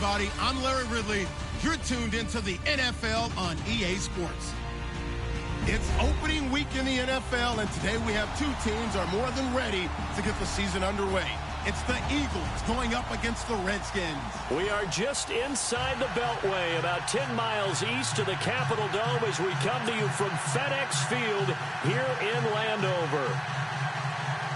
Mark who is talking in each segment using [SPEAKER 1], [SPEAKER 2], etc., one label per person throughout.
[SPEAKER 1] everybody. I'm Larry Ridley. You're tuned into the NFL on EA Sports. It's opening week in the NFL, and today we have two teams are more than ready to get the season underway. It's the Eagles going up against the Redskins.
[SPEAKER 2] We are just inside the Beltway, about 10 miles east of the Capitol Dome as we come to you from FedEx Field here in Landover.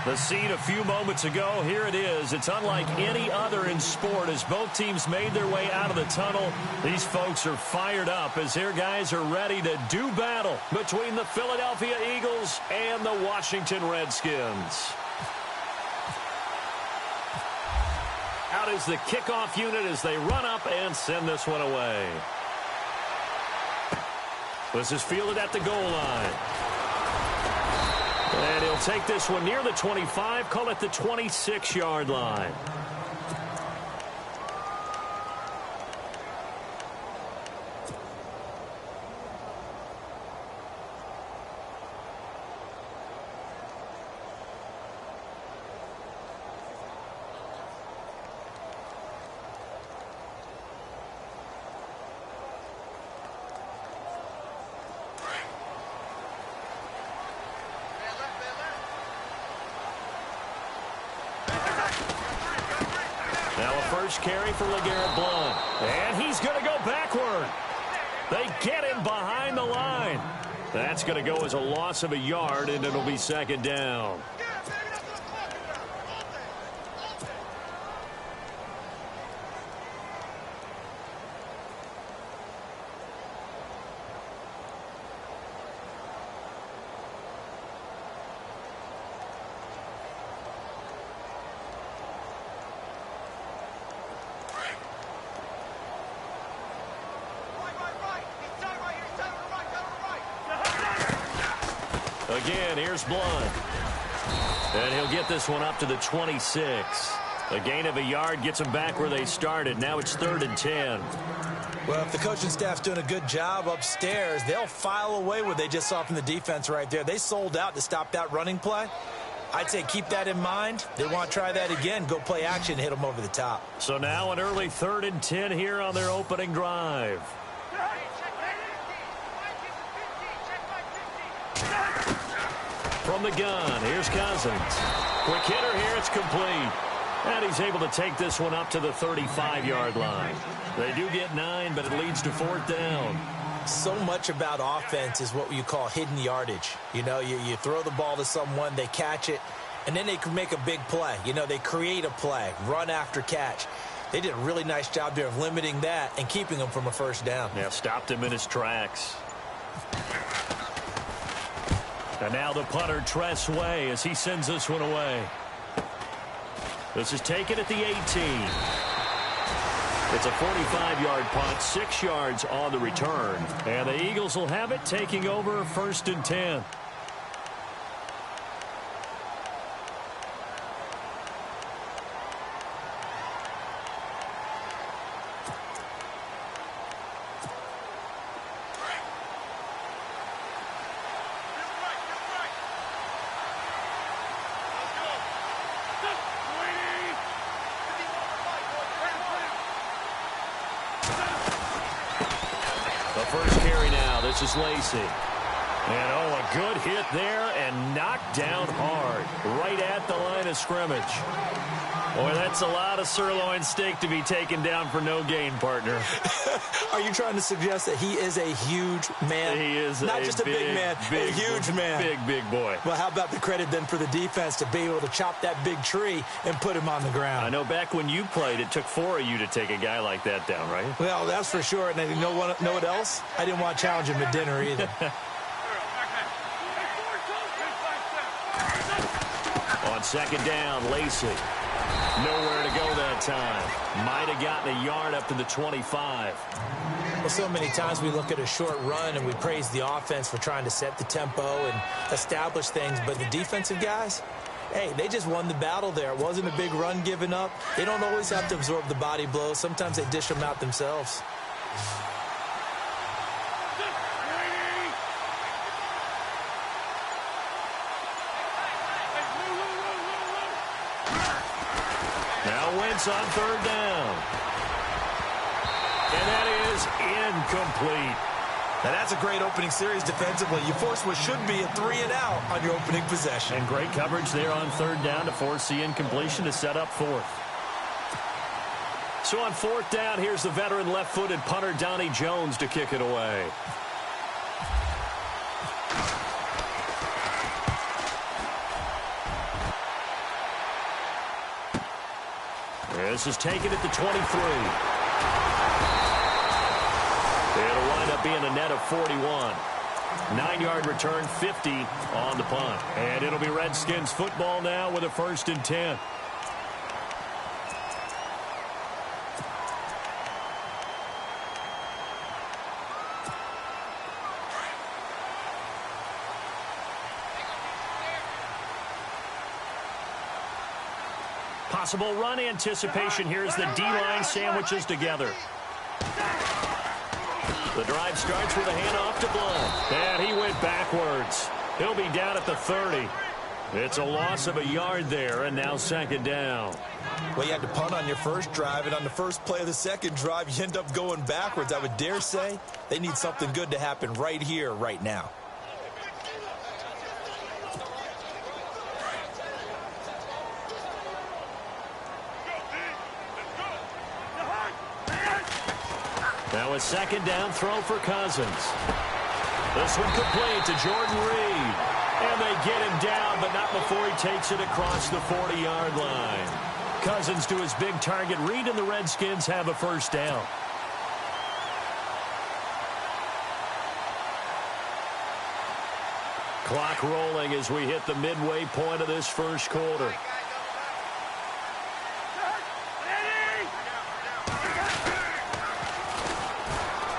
[SPEAKER 2] The scene a few moments ago, here it is. It's unlike any other in sport as both teams made their way out of the tunnel. These folks are fired up as their guys are ready to do battle between the Philadelphia Eagles and the Washington Redskins. Out is the kickoff unit as they run up and send this one away. This is fielded at the goal line. And he'll take this one near the 25, call it the 26-yard line. First carry for LeGarrette Blount. And he's going to go backward. They get him behind the line. That's going to go as a loss of a yard, and it'll be second down. Again, here's Blount. And he'll get this one up to the 26. A gain of a yard gets them back where they started. Now it's 3rd and 10.
[SPEAKER 3] Well, if the coaching staff's doing a good job upstairs, they'll file away what they just saw from the defense right there. They sold out to stop that running play. I'd say keep that in mind. They want to try that again. Go play action, hit them over the top.
[SPEAKER 2] So now an early 3rd and 10 here on their opening drive. From the gun, here's Cousins. Quick hitter here, it's complete. And he's able to take this one up to the 35-yard line. They do get 9, but it leads to 4th down.
[SPEAKER 3] So much about offense is what you call hidden yardage. You know, you throw the ball to someone, they catch it, and then they can make a big play. You know, they create a play, run after catch. They did a really nice job there of limiting that and keeping him from a first down.
[SPEAKER 2] Yeah, stopped him in his tracks. And now the punter, Tress Way, as he sends this one away. This is taken at the 18. It's a 45-yard punt, 6 yards on the return. And the Eagles will have it, taking over 1st and 10. First carry now. This is Lacey. And, oh, a good hit there and knocked down hard right at the line of scrimmage. Boy, that's a lot of sirloin steak to be taken down for no gain, partner.
[SPEAKER 3] Are you trying to suggest that he is a huge man?
[SPEAKER 2] He is
[SPEAKER 3] not just a big man, a huge man.
[SPEAKER 2] Big boy.
[SPEAKER 3] Well, how about the credit then for the defense to be able to chop that big tree and put him on the ground?
[SPEAKER 2] I know back when you played, it took 4 of you to take a guy like that down, right?
[SPEAKER 3] Well, that's for sure. And you know what else? I didn't want to challenge him at dinner either.
[SPEAKER 2] On second down, Lacey. Nowhere to go that time. Might have gotten a yard up to the 25.
[SPEAKER 3] Well, so many times we look at a short run and we praise the offense for trying to set the tempo and establish things. But the defensive guys, hey, they just won the battle there. It wasn't a big run given up. They don't always have to absorb the body blows. Sometimes they dish them out themselves.
[SPEAKER 2] Now Wentz on third down. And that is incomplete.
[SPEAKER 3] Now, that's a great opening series defensively. You force what should be a 3-and-out on your opening possession.
[SPEAKER 2] And great coverage there on third down to force the incompletion to set up fourth. So on fourth down, here's the veteran left-footed punter Donnie Jones to kick it away. This is taken at the 23. It'll wind up being a net of 41. 9-yard return, 50 on the punt. And it'll be Redskins football now with a 1st and 10. Possible run anticipation here as the D-line sandwiches together. The drive starts with a handoff to Blunt. And he went backwards. He'll be down at the 30. It's a loss of a yard there, and now 2nd down.
[SPEAKER 3] Well, you had to punt on your first drive, and on the first play of the second drive, you end up going backwards. I would dare say they need something good to happen right here, right now.
[SPEAKER 2] Now a 2nd down throw for Cousins. This one complete to Jordan Reed. And they get him down, but not before he takes it across the 40-yard line. Cousins to his big target. Reed and the Redskins have a 1st down. Clock rolling as we hit the midway point of this first quarter.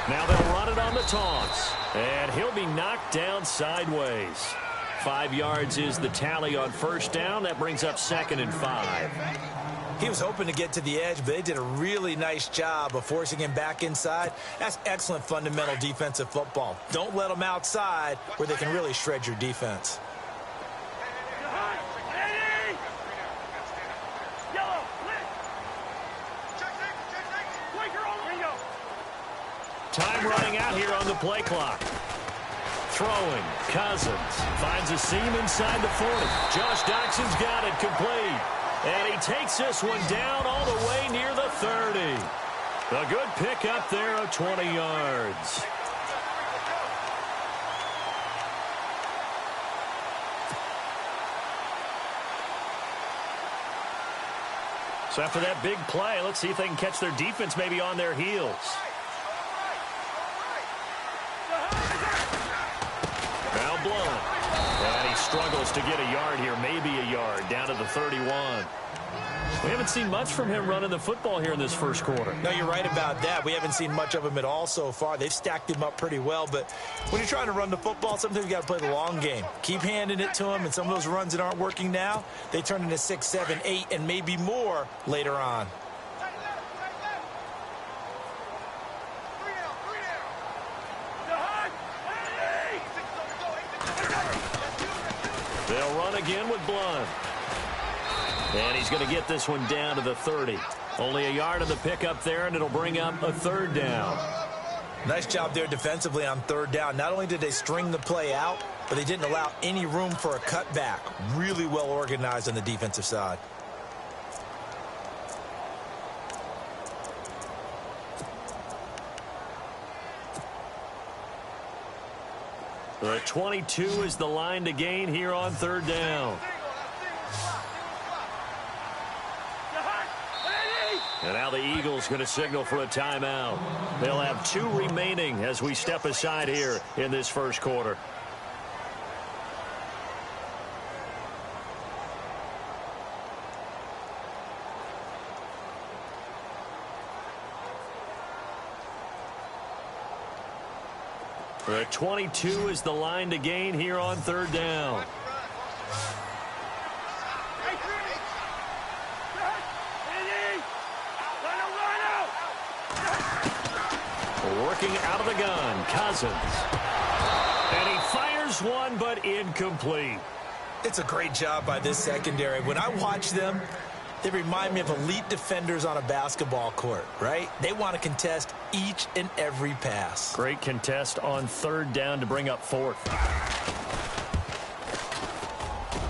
[SPEAKER 2] Now they'll run it on the toss. And he'll be knocked down sideways. 5 yards is the tally on 1st down. That brings up 2nd and 5.
[SPEAKER 3] He was hoping to get to the edge, but they did a really nice job of forcing him back inside. That's excellent fundamental defensive football. Don't let them outside where they can really shred your defense.
[SPEAKER 2] Time running out here on the play clock. Throwing. Cousins finds a seam inside the 40. Josh Doxson's got it complete. And he takes this one down all the way near the 30. A good pickup there of 20 yards. So after that big play, let's see if they can catch their defense maybe on their heels. Now Blunt. And he struggles to get a yard here, maybe a yard, down to the 31. We haven't seen much from him running the football here in this first quarter.
[SPEAKER 3] No, you're right about that. We haven't seen much of him at all so far. They've stacked him up pretty well, but when you're trying to run the football, sometimes you got to play the long game. Keep handing it to him, and some of those runs that aren't working now, they turn into 6, 7, 8, and maybe more later on.
[SPEAKER 2] They'll run again with Blunt. And he's going to get this one down to the 30. Only a yard of the pickup there, and it'll bring up a 3rd down.
[SPEAKER 3] Nice job there defensively on 3rd down. Not only did they string the play out, but they didn't allow any room for a cutback. Really well organized on the defensive side.
[SPEAKER 2] The 22 is the line to gain here on 3rd down. And now the Eagles going to signal for a timeout. They'll have 2 remaining as we step aside here in this first quarter. The 22 is the line to gain here on 3rd down. Working out of the gun, Cousins. And he fires one, but incomplete.
[SPEAKER 3] It's a great job by this secondary. When I watch them, they remind me of elite defenders on a basketball court, right? They want to contest each and every pass.
[SPEAKER 2] Great contest on third down to bring up fourth.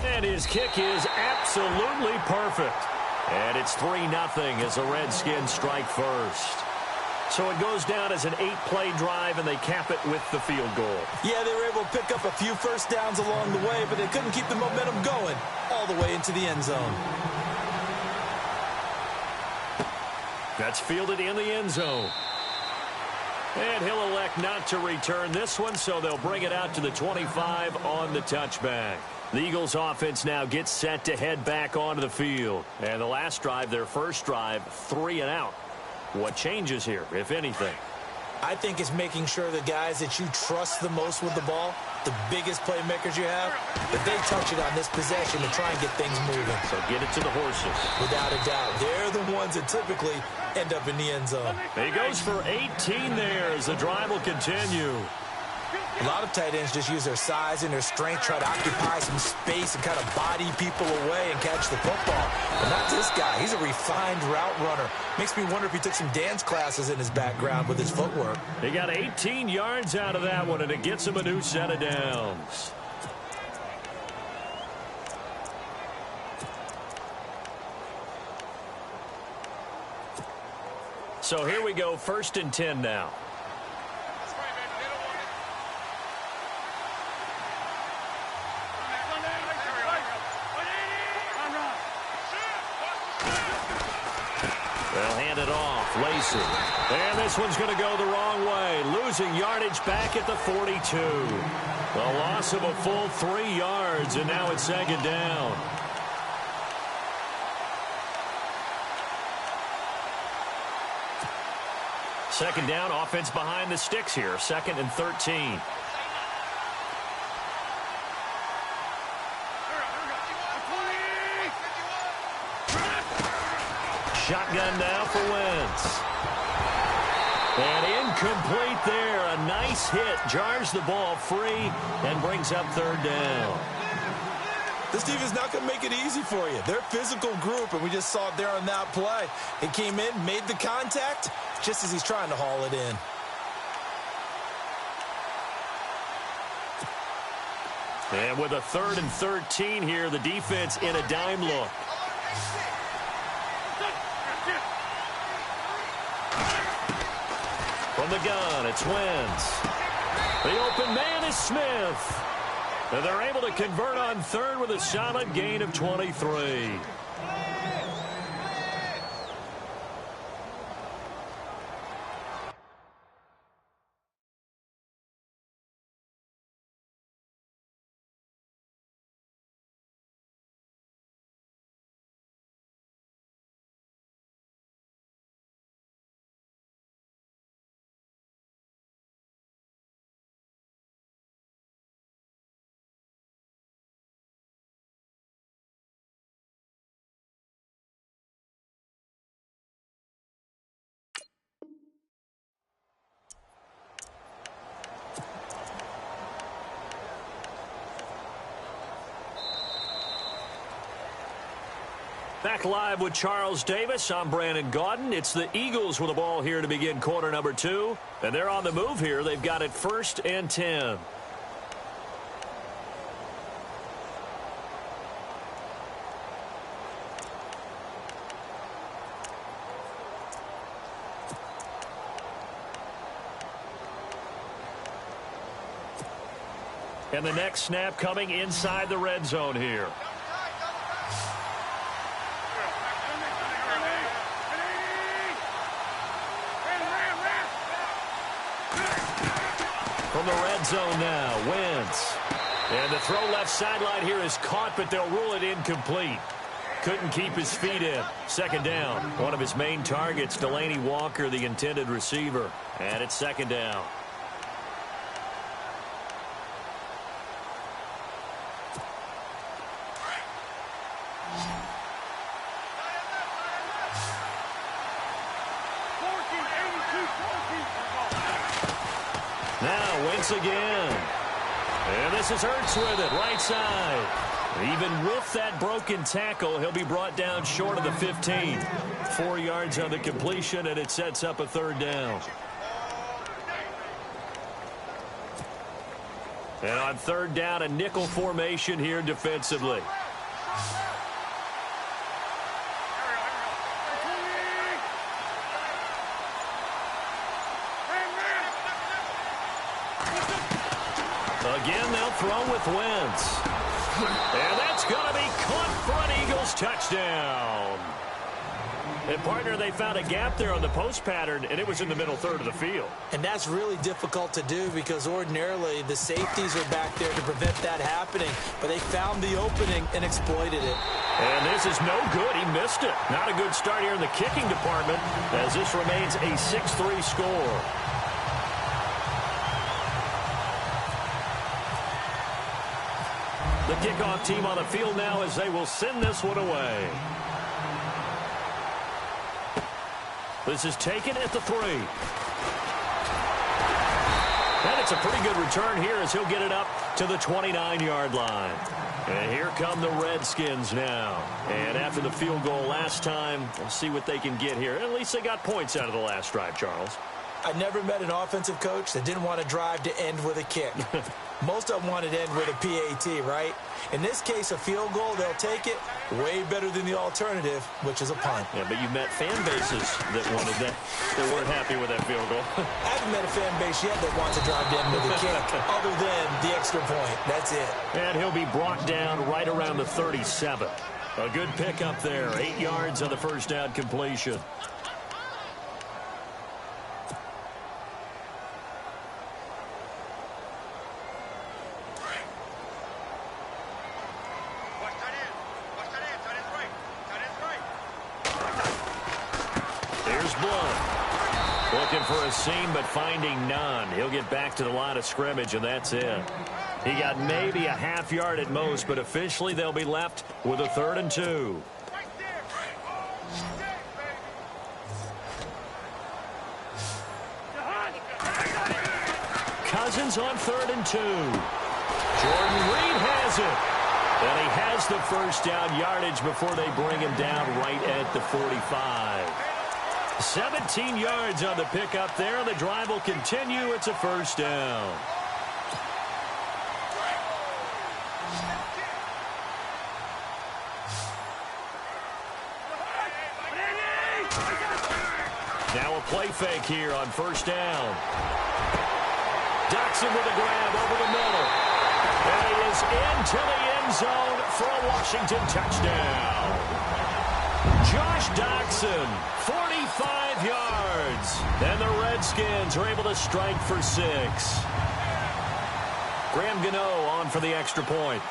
[SPEAKER 2] And his kick is absolutely perfect. And it's 3-0 as the Redskins strike first. So it goes down as an 8-play drive, and they cap it with the field goal.
[SPEAKER 3] Yeah, they were able to pick up a few first downs along the way, but they couldn't keep the momentum going all the way into the end zone.
[SPEAKER 2] That's fielded in the end zone. And he'll elect not to return this one, so they'll bring it out to the 25 on the touchback. The Eagles offense now gets set to head back onto the field. And the last drive, their first drive, 3 and out. What changes here, if anything?
[SPEAKER 3] I think it's making sure the guys that you trust the most with the ball, the biggest playmakers you have, that they touch it on this possession to try and get things moving.
[SPEAKER 2] So get it to the horses.
[SPEAKER 3] Without a doubt. They're the ones that typically end up in the end zone.
[SPEAKER 2] He goes for 18 there as the drive will continue.
[SPEAKER 3] A lot of tight ends just use their size and their strength, try to occupy some space and kind of body people away and catch the football. But not this guy. He's a refined route runner. Makes me wonder if he took some dance classes in his background with his footwork.
[SPEAKER 2] He got 18 yards out of that one, and it gets him a new set of downs. So here we go, 1st and 10 now. They'll hand it off. Lacey. And this one's going to go the wrong way. Losing yardage back at the 42. A loss of a full 3 yards, and now it's 2nd down. Second down, offense behind the sticks here. 2nd and 13. Shotgun now for Wentz. And incomplete there. A nice hit. Jars the ball free and brings up 3rd down.
[SPEAKER 3] This team is not going to make it easy for you. They're a physical group, and we just saw it there on that play. It came in, made the contact, just as he's trying to haul it in.
[SPEAKER 2] And with a 3rd and 13 here, the defense in a dime look. From the gun, it's Wentz. The open man is Smith. And they're able to convert on 3rd with a solid gain of 23. Back live with Charles Davis. I'm Brandon Gaudin. It's the Eagles with the ball here to begin quarter number 2. And they're on the move here. They've got it 1st and 10. And the next snap coming inside the red zone here. From the red zone now, Wentz. And the throw left sideline here is caught, but they'll rule it incomplete. Couldn't keep his feet in. 2nd down. One of his main targets, Delaney Walker, the intended receiver. And it's 2nd down. Now Wentz again. And this is Hurts with it, right side. Even with that broken tackle, he'll be brought down short of the 15. 4 yards on the completion, and it sets up a 3rd down. And on third down, a nickel formation here defensively. Again, they'll throw with Wentz. And that's going to be caught for an Eagles touchdown. And, partner, they found a gap there on the post pattern, and it was in the middle third of the field.
[SPEAKER 3] And that's really difficult to do because ordinarily the safeties are back there to prevent that happening. But they found the opening and exploited it.
[SPEAKER 2] And this is no good. He missed it. Not a good start here in the kicking department as this remains a 6-3 score. The kickoff team on the field now as they will send this one away. This is taken at the 3. And it's a pretty good return here as he'll get it up to the 29-yard line. And here come the Redskins now. And after the field goal last time, we'll see what they can get here. At least they got points out of the last drive, Charles.
[SPEAKER 3] I never met an offensive coach that didn't want to drive to end with a kick. Most of them want to end with a PAT, right? In this case, a field goal, they'll take it way better than the alternative, which is a punt.
[SPEAKER 2] Yeah, but you met fan bases that wanted that. They weren't happy with that field goal.
[SPEAKER 3] I haven't met a fan base yet that wants to drive to end with a kick, other than the extra point. That's it.
[SPEAKER 2] And he'll be brought down right around the 37. A good pickup there. 8 yards on the first down completion. Looking for a seam, but finding none. He'll get back to the line of scrimmage, and that's it. He got maybe a half yard at most, but officially they'll be left with a 3rd and 2. Cousins on 3rd and 2. Jordan Reed has it. And he has the first down yardage before they bring him down right at the 45. 17 yards on the pickup there. The drive will continue. It's a first down. Now a play fake here on first down. Dotson with a grab over the middle. And he is into the end zone for a Washington touchdown. Josh Dotson, 45 yards. And the Redskins are able to strike for 6. Graham Gano on for the extra point.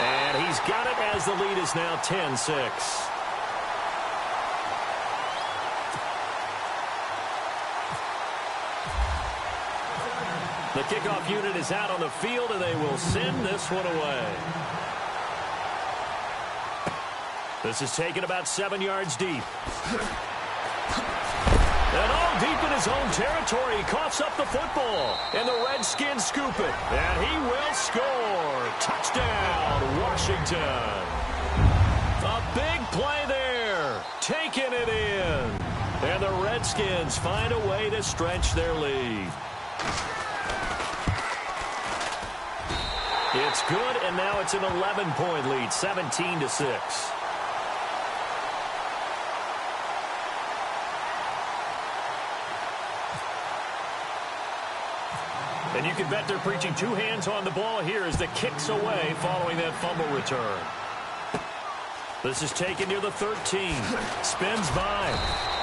[SPEAKER 2] And he's got it as the lead is now 10-6. The kickoff unit is out on the field, and they will send this one away. This is taken about 7 yards deep. And all deep in his own territory. He coughs up the football. And the Redskins scoop it. And he will score. Touchdown, Washington. A big play there. Taking it in. And the Redskins find a way to stretch their lead. It's good, and now it's an 11-point lead, 17-6. And you can bet they're preaching 2 hands on the ball here as the kick's away following that fumble return. This is taken near the 13. Spins by.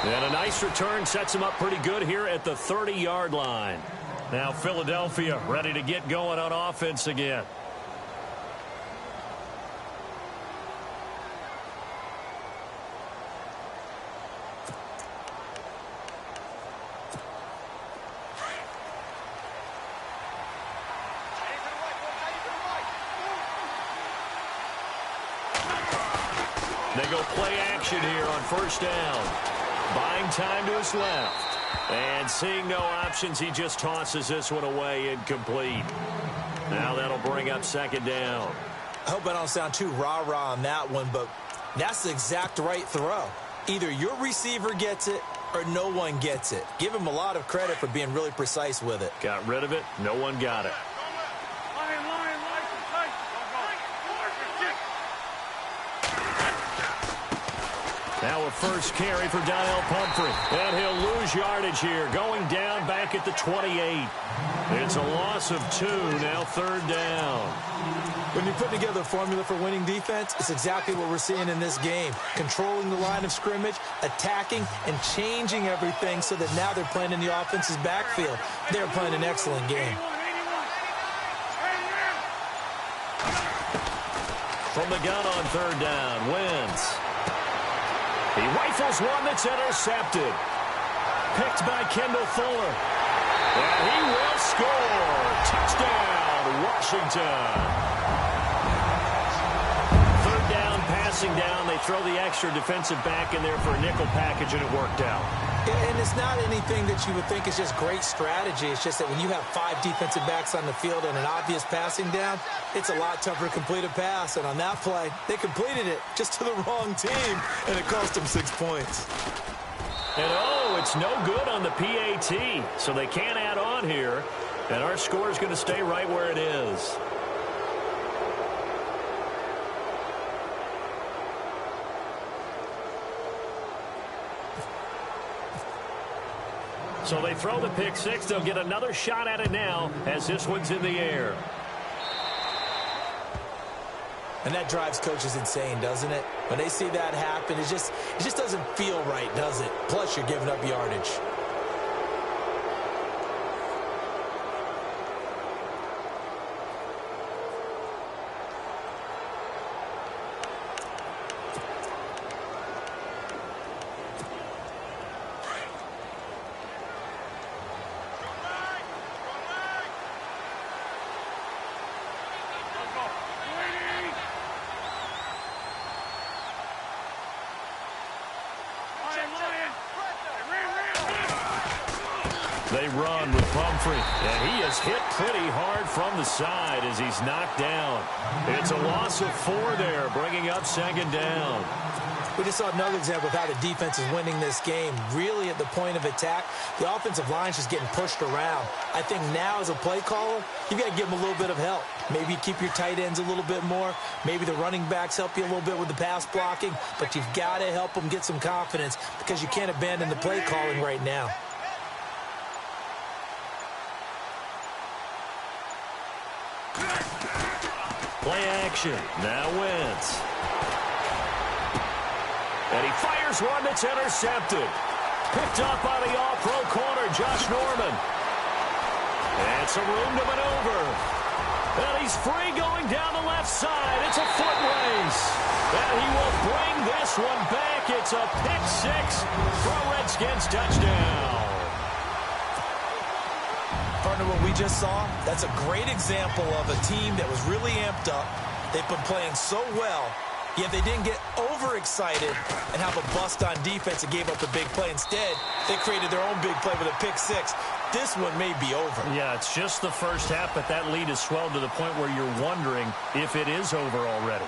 [SPEAKER 2] And a nice return sets him up pretty good here at the 30-yard line. Now Philadelphia ready to get going on offense again. They go play action here on first down. Buying time to his left. And seeing no options, he just tosses this one away incomplete. Now that'll bring up second down.
[SPEAKER 3] I hope I don't sound too rah-rah on that one, but that's the exact right throw. Either your receiver gets it or no one gets it. Give him a lot of credit for being really precise with it.
[SPEAKER 2] Got rid of it. No one got it. Now a first carry for Donnell Pumphrey. And he'll lose yardage here. Going down back at the 28. It's a loss of 2. Now third down.
[SPEAKER 3] When you put together a formula for winning defense, it's exactly what we're seeing in this game. Controlling the line of scrimmage, attacking, and changing everything so that now they're playing in the offense's backfield. They're playing an excellent game.
[SPEAKER 2] From the gun on third down, Wentz. He rifles one that's intercepted. Picked by Kendall Fuller. And he will score. Touchdown, Washington. Third down, passing down. They throw the extra defensive back in there for a nickel package, and it worked out.
[SPEAKER 3] And it's not anything that you would think is just great strategy. It's just that when you have 5 defensive backs on the field and an obvious passing down, it's a lot tougher to complete a pass. And on that play, they completed it just to the wrong team, and it cost them 6 points.
[SPEAKER 2] And it's no good on the PAT, so they can't add on here. And our score is going to stay right where it is. So they throw the pick six. They'll get another shot at it now as this one's in the air.
[SPEAKER 3] And that drives coaches insane, doesn't it? When they see that happen, it just doesn't feel right, does it? Plus, you're giving up yardage.
[SPEAKER 2] They run with Pumphrey, and he is hit pretty hard from the side as he's knocked down. It's a loss of 4 there, bringing up second down.
[SPEAKER 3] We just saw another example of how the defense is winning this game. Really at the point of attack, the offensive line is just getting pushed around. I think now as a play caller, you've got to give them a little bit of help. Maybe keep your tight ends a little bit more. Maybe the running backs help you a little bit with the pass blocking. But you've got to help them get some confidence because you can't abandon the play calling right now.
[SPEAKER 2] Play action. Now Wentz. And he fires one that's intercepted. Picked up by the all-pro corner, Josh Norman. And some room to maneuver. And he's free going down the left side. It's a foot race. And he will bring this one back. It's a pick six for a Redskins touchdown.
[SPEAKER 3] Partner, what we just saw, that's a great example of a team that was really amped up. They've been playing so well, yet they didn't get overexcited and have a bust on defense and gave up a big play. Instead, they created their own big play with a pick six. This one may be over.
[SPEAKER 2] Yeah, it's just the first half, but that lead has swelled to the point where you're wondering if it is over already.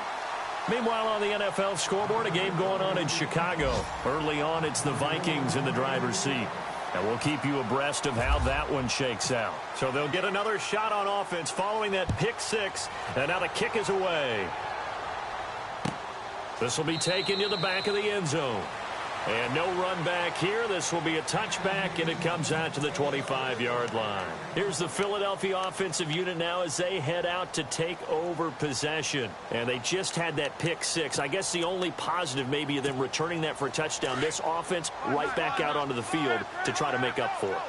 [SPEAKER 2] Meanwhile, on the NFL scoreboard, a game going on in Chicago. Early on, it's the Vikings in the driver's seat. And we'll keep you abreast of how that one shakes out. So they'll get another shot on offense following that pick six. And now the kick is away. This will be taken to the back of the end zone. And no run back here. This will be a touchback, and it comes out to the 25-yard line. Here's the Philadelphia offensive unit now as they head out to take over possession. And they just had that pick six. I guess the only positive maybe of them returning that for a touchdown. This offense right back out onto the field to try to make up for it.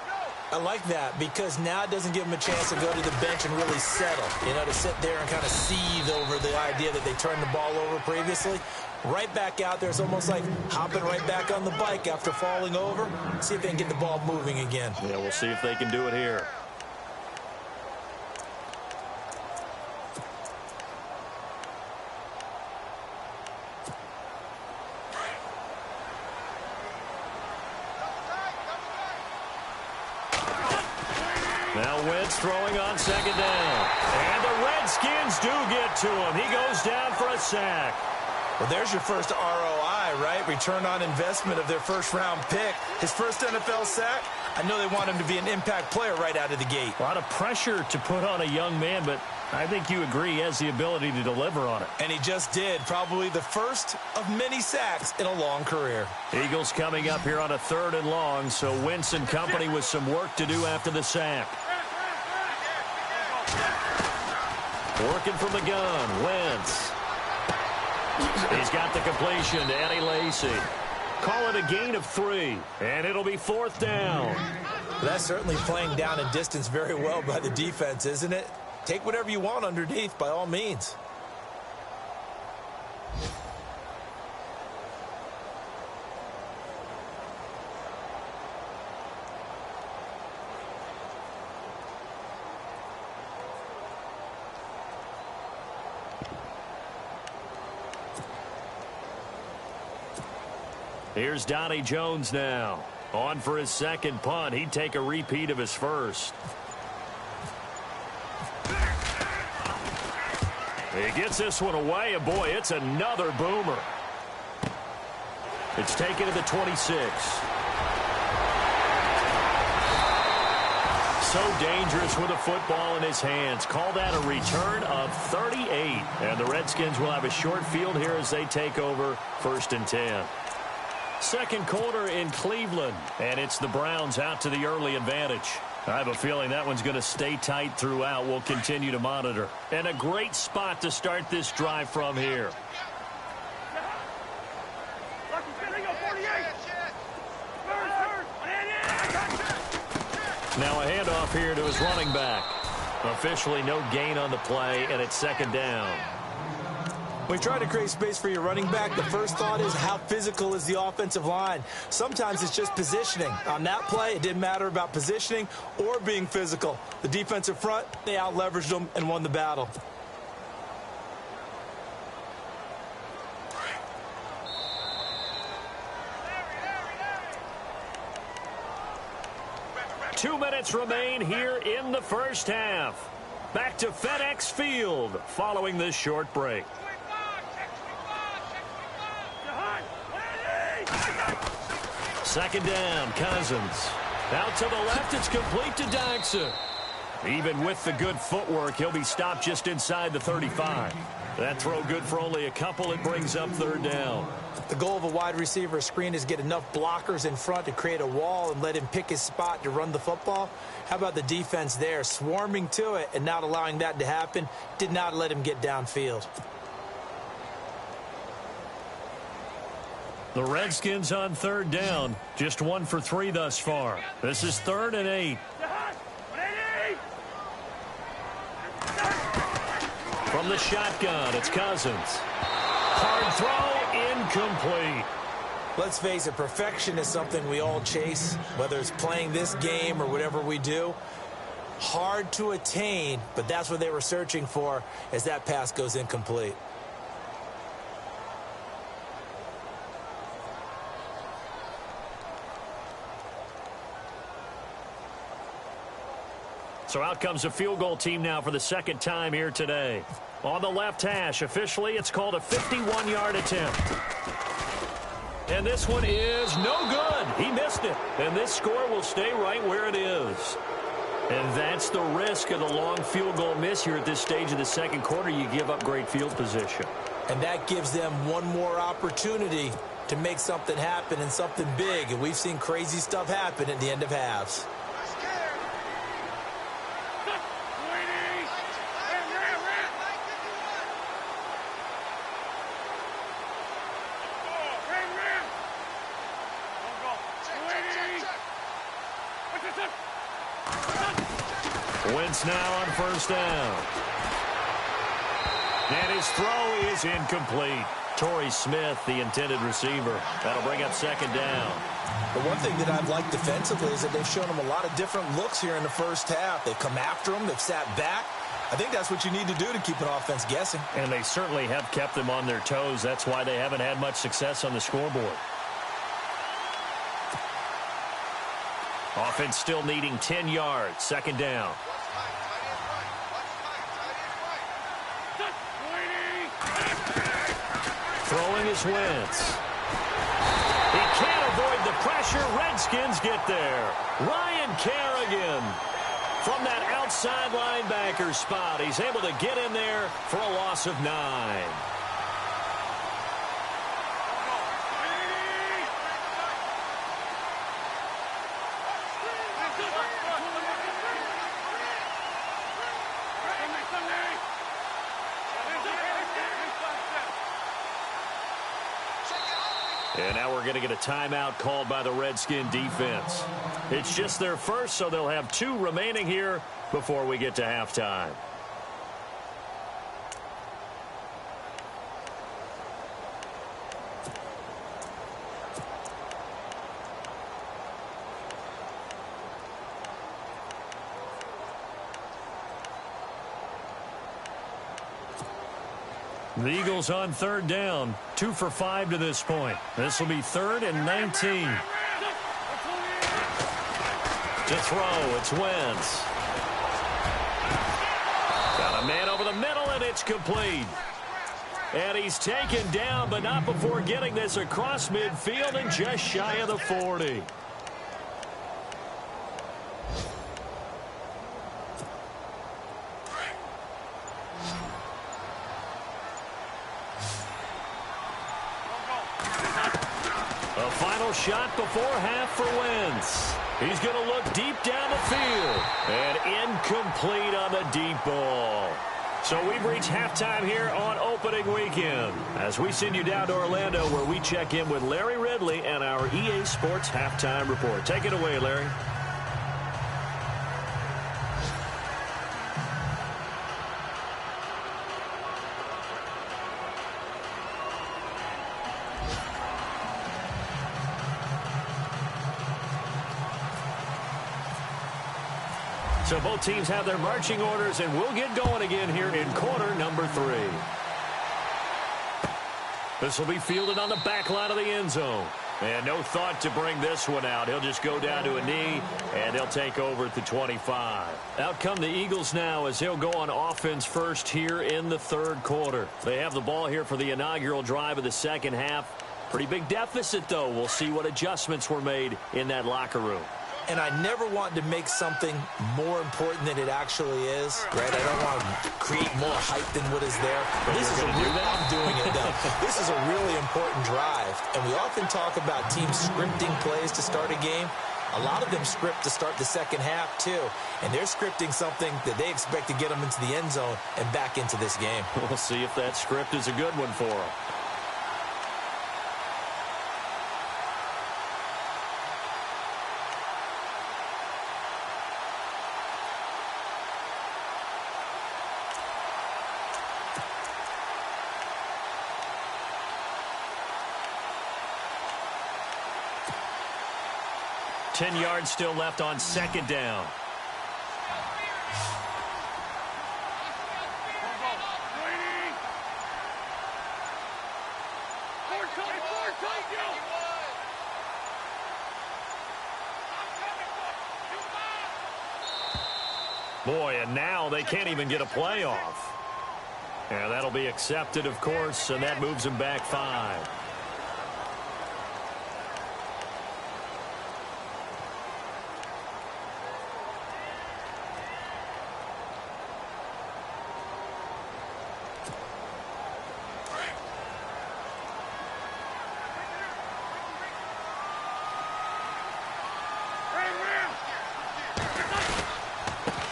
[SPEAKER 3] I like that because now it doesn't give them a chance to go to the bench and really settle, to sit there and kind of seethe over the idea that they turned the ball over previously. Right back out there. It's almost like hopping right back on the bike after falling over. See if they can get the ball moving again.
[SPEAKER 2] Yeah, we'll see if they can do it here. Now Wentz throwing on second down. And the Redskins do get to him. He goes down for a sack.
[SPEAKER 3] Well, there's your first ROI, right? Return on investment of their first-round pick. His first NFL sack, I know they want him to be an impact player right out of the gate.
[SPEAKER 2] A lot of pressure to put on a young man, but I think you agree he has the ability to deliver on it.
[SPEAKER 3] And he just did. Probably the first of many sacks in a long career.
[SPEAKER 2] Eagles coming up here on a 3rd and long, so Wentz and company with some work to do after the sack. Working from the gun, Wentz. He's got the completion to Eddie Lacy. Call it a gain of 3, and it'll be 4th down.
[SPEAKER 3] That's certainly playing down and distance very well by the defense, isn't it? Take whatever you want underneath, by all means.
[SPEAKER 2] Here's Donnie Jones now. On for his second punt. He'd take a repeat of his first. He gets this one away, and boy, it's another boomer. It's taken to the 26. So dangerous with a football in his hands. Call that a return of 38. And the Redskins will have a short field here as they take over 1st and 10. Second quarter in Cleveland, and it's the Browns out to the early advantage. I have a feeling that one's going to stay tight throughout. We'll continue to monitor. And a great spot to start this drive from here. Now a handoff here to his running back. Officially no gain on the play, and it's 2nd down.
[SPEAKER 3] When you try to create space for your running back, the first thought is how physical is the offensive line. Sometimes it's just positioning. On that play, it didn't matter about positioning or being physical. The defensive front, they out-leveraged them and won the battle.
[SPEAKER 2] Two minutes remain here in the first half. Back to FedEx Field following this short break. Second down, Cousins. Out to the left, it's complete to Dykson. Even with the good footwork, he'll be stopped just inside the 35. That throw good for only a couple. It brings up 3rd down.
[SPEAKER 3] The goal of a wide receiver screen is get enough blockers in front to create a wall and let him pick his spot to run the football. How about the defense there, swarming to it and not allowing that to happen? Did not let him get downfield.
[SPEAKER 2] The Redskins on 3rd down. Just 1 for 3 thus far. This is 3rd and 8. From the shotgun, it's Cousins. Hard throw, incomplete.
[SPEAKER 3] Let's face it, perfection is something we all chase, whether it's playing this game or whatever we do. Hard to attain, but that's what they were searching for as that pass goes incomplete.
[SPEAKER 2] So out comes a field goal team now for the 2nd time here today. On the left hash, officially it's called a 51-yard attempt. And this one is no good. He missed it. And this score will stay right where it is. And that's the risk of the long field goal miss here at this stage of the 2nd quarter. You give up great field position.
[SPEAKER 3] And that gives them one more opportunity to make something happen and something big. And we've seen crazy stuff happen at the end of halves.
[SPEAKER 2] Wentz now on 1st down. And his throw is incomplete. Torrey Smith, the intended receiver. That'll bring up 2nd down.
[SPEAKER 3] The one thing that I've liked defensively is that they've shown him a lot of different looks here in the first half. They've come after him. They've sat back. I think that's what you need to do to keep an offense guessing.
[SPEAKER 2] And they certainly have kept them on their toes. That's why they haven't had much success on the scoreboard. Offense still needing 10 yards. 2nd down. Throwing is Wentz. He can't avoid the pressure. Redskins get there. Ryan Kerrigan from that outside linebacker spot. He's able to get in there for a loss of 9. And now we're going to get a timeout called by the Redskin defense. It's just their first, so they'll have 2 remaining here before we get to halftime. The Eagles on 3rd down, 2 for 5 to this point. This will be 3rd and 19. To throw, it's Wentz. Got a man over the middle, and it's complete. And he's taken down, but not before getting this across midfield and just shy of the 40. Shot before half for Wentz. He's going to look deep down the field. And incomplete on the deep ball. So we've reached halftime here on opening weekend, as we send you down to Orlando, where we check in with Larry Ridley and our EA Sports Halftime Report. Take it away, Larry. So both teams have their marching orders, and we'll get going again here in quarter number 3. This will be fielded on the back line of the end zone. And no thought to bring this one out. He'll just go down to a knee, and he'll take over at the 25. Out come the Eagles now as he'll go on offense first here in the 3rd quarter. They have the ball here for the inaugural drive of the 2nd half. Pretty big deficit, though. We'll see what adjustments were made in that locker room.
[SPEAKER 3] And I never want to make something more important than it actually is, right? I don't want to create more hype than what is there.
[SPEAKER 2] But this is I'm
[SPEAKER 3] doing it, though. This is a really important drive. And we often talk about teams scripting plays to start a game. A lot of them script to start the 2nd half, too. And they're scripting something that they expect to get them into the end zone and back into this game.
[SPEAKER 2] We'll see if that script is a good one for them. Ten yards still left on 2nd down. Boy, and now they can't even get a play off. And that'll be accepted, of course, and that moves them back 5.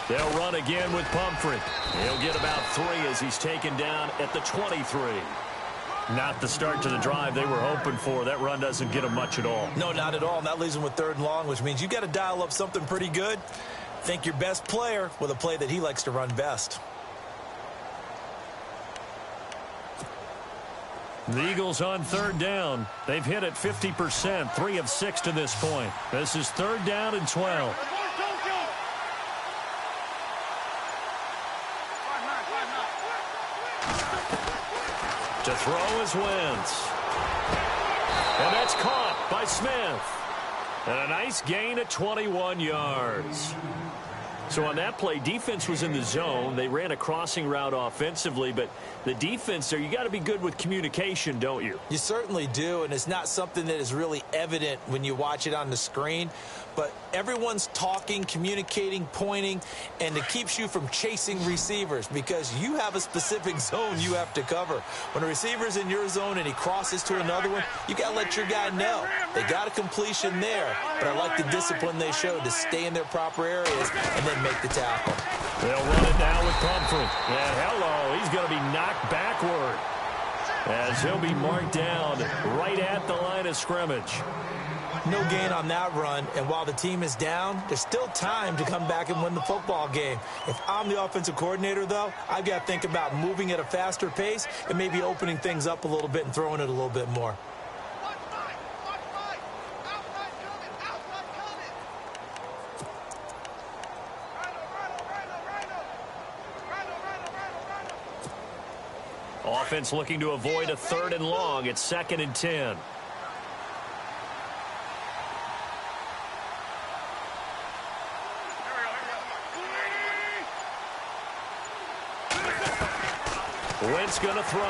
[SPEAKER 2] They'll run again with Pumphrey. He'll get about 3 as he's taken down at the 23. Not the start to the drive they were hoping for. That run doesn't get them much at all.
[SPEAKER 3] No, not at all. And that leaves them with 3rd and long, which means you've got to dial up something pretty good. Think your best player with a play that he likes to run best.
[SPEAKER 2] The Eagles on 3rd down. They've hit it 50%, 3 of 6 to this point. This is 3rd down and 12. To throw is Wentz. And that's caught by Smith. And a nice gain of 21 yards. So on that play, defense was in the zone. They ran a crossing route offensively, but the defense there, you got to be good with communication, don't you?
[SPEAKER 3] You certainly do, and it's not something that is really evident when you watch it on the screen. But everyone's talking, communicating, pointing, and it keeps you from chasing receivers because you have a specific zone you have to cover. When a receiver's in your zone and he crosses to another one, you got to let your guy know. They got a completion there, but I like the discipline they showed to stay in their proper areas and then make the tackle.
[SPEAKER 2] They'll run it now with Comfort. And hello, he's going to be knocked backward as he'll be marked down right at the line of scrimmage.
[SPEAKER 3] No gain on that run, and while the team is down, there's still time to come back and win the football game. If I'm the offensive coordinator, though, I've got to think about moving at a faster pace and maybe opening things up a little bit and throwing it a little bit more.
[SPEAKER 2] Offense looking to avoid a 3rd and long. It's 2nd and 10. Wentz going to throw.